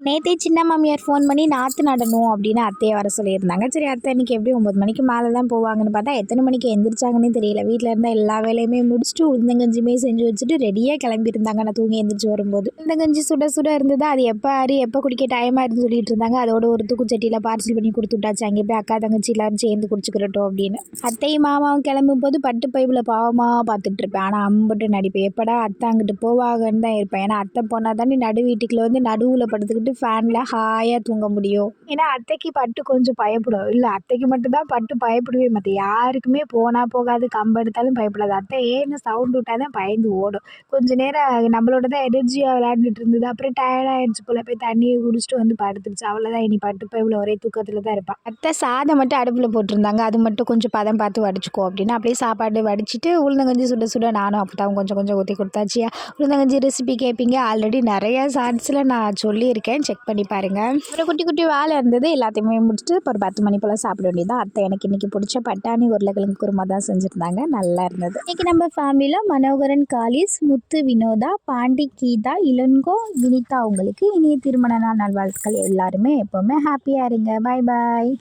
நேத்தே சின்ன மாமியார் ஃபோன் பண்ணி நாற்று நடணும் அப்படின்னு அத்தையை வர சொல்லியிருந்தாங்க. சரி அத்தை இன்னைக்கு எப்படி 9 மணிக்கு மேலே தான் போவாங்கன்னு பார்த்தா எத்தனை மணிக்கு எந்திரிச்சாங்கன்னே தெரியல. வீட்டில் இருந்தால் எல்லா வேலையுமே முடிச்சுட்டு உளுந்தங்கஞ்சியுமே செஞ்சு வச்சுட்டு ரெடியாக கிளம்பியிருந்தாங்க. நான் தூங்கி எந்திரிச்சு வரும்போது உளுந்தங்கஞ்சி சுட சுட இருந்தது. அது எப்போ ஆறி எப்போ குடிக்க டைம் ஆயிருன்னு சொல்லிட்டு இருந்தாங்க. அதோட ஒரு தூக்குச்சட்டியில் பார்சல் பண்ணி கொடுத்து விட்டாச்சு. அங்கே போய் அக்கா தங்கச்சி எல்லாரும் சேர்ந்து குடிச்சுக்கிறட்டும் அப்படின்னு. அத்தையும் மாமாவும் கிளம்பும் போது பட்டு பைப்பில் பாவமாக பார்த்துட்டு இருப்பேன். ஆனால் அம்புட்டு நடிப்பேன். எப்படா அத்தை அங்கிட்டு போவாங்கன்னு தான் இருப்பேன். ஏன்னா அத்தை போனால் தானே நடு வீட்டுக்குள்ள வந்து நடுவில் படுத்துக்கிட்டு ஃபேனில் ஹாயாக தூங்க முடியும். ஏன்னா அத்தைக்கு பட்டு கொஞ்சம் பயப்படும். இல்லை அத்தைக்கு மட்டும்தான் பட்டு பயப்படுவே, மற்ற யாருக்குமே போனால் போகாது, கம்பு எடுத்தாலும் பயப்படாது. அத்தை ஏன்னு சவுண்ட் விட்டால் தான் பயந்து ஓடும். கொஞ்ச நேரம் நம்மளோட தான் எனர்ஜியாக விளையாண்டுட்டு இருந்தது. அப்புறம் டயர்டாகிடுச்சு போல் போய் தண்ணியை குடிச்சிட்டு வந்து படுத்துருச்சு. அவ்வளோதான், இனி பட்டு பைப்பில் ஒரே தூக்கத்தில் தான் இருப்பான். அத்தை சாதம் மட்டும் அடுப்பில் போட்டிருந்தாங்க. அது மட்டும் கொஞ்சம் பதம் பார்த்து வடிச்சுக்கோ அப்படின்னு அப்படியே சாப்பாடு வடிச்சிட்டு உளுந்தங்கஞ்சி சுட சுட நானும் அப்பதான் கொஞ்சம் கொஞ்சம் ஊற்றி கொடுத்தாச்சியா. உளுந்தங்கஞ்சி ரெசிபி கேட்பீங்க. ஆல்ரெடி நிறைய ஷார்ட்ஸில் நான் சொல்லியிருக்கேன், செக் பண்ணி பாருங்கள். ஒரு குட்டி குட்டி வேலை இருந்தது, எல்லாத்தையுமே முடிச்சுட்டு ஒரு 10 மணி போல் சாப்பிட வேண்டியதான். அத்தை எனக்கு இன்றைக்கி பிடிச்ச பட்டாணி உருளைக்கிழங்கு குருமா தான் செஞ்சுருந்தாங்க, நல்லா இருந்தது. இன்றைக்கி நம்ம ஃபேமிலியில் மனோகரன் காலிஸ், முத்து வினோதா, பாண்டி கீதா, இளங்கோ வினிதா. உங்களுக்கு இனிய திருமண நாள் நல்வாழ்த்துக்கள். எல்லாருமே எப்போவுமே ஹாப்பியாக இருங்க. பாய் பாய்.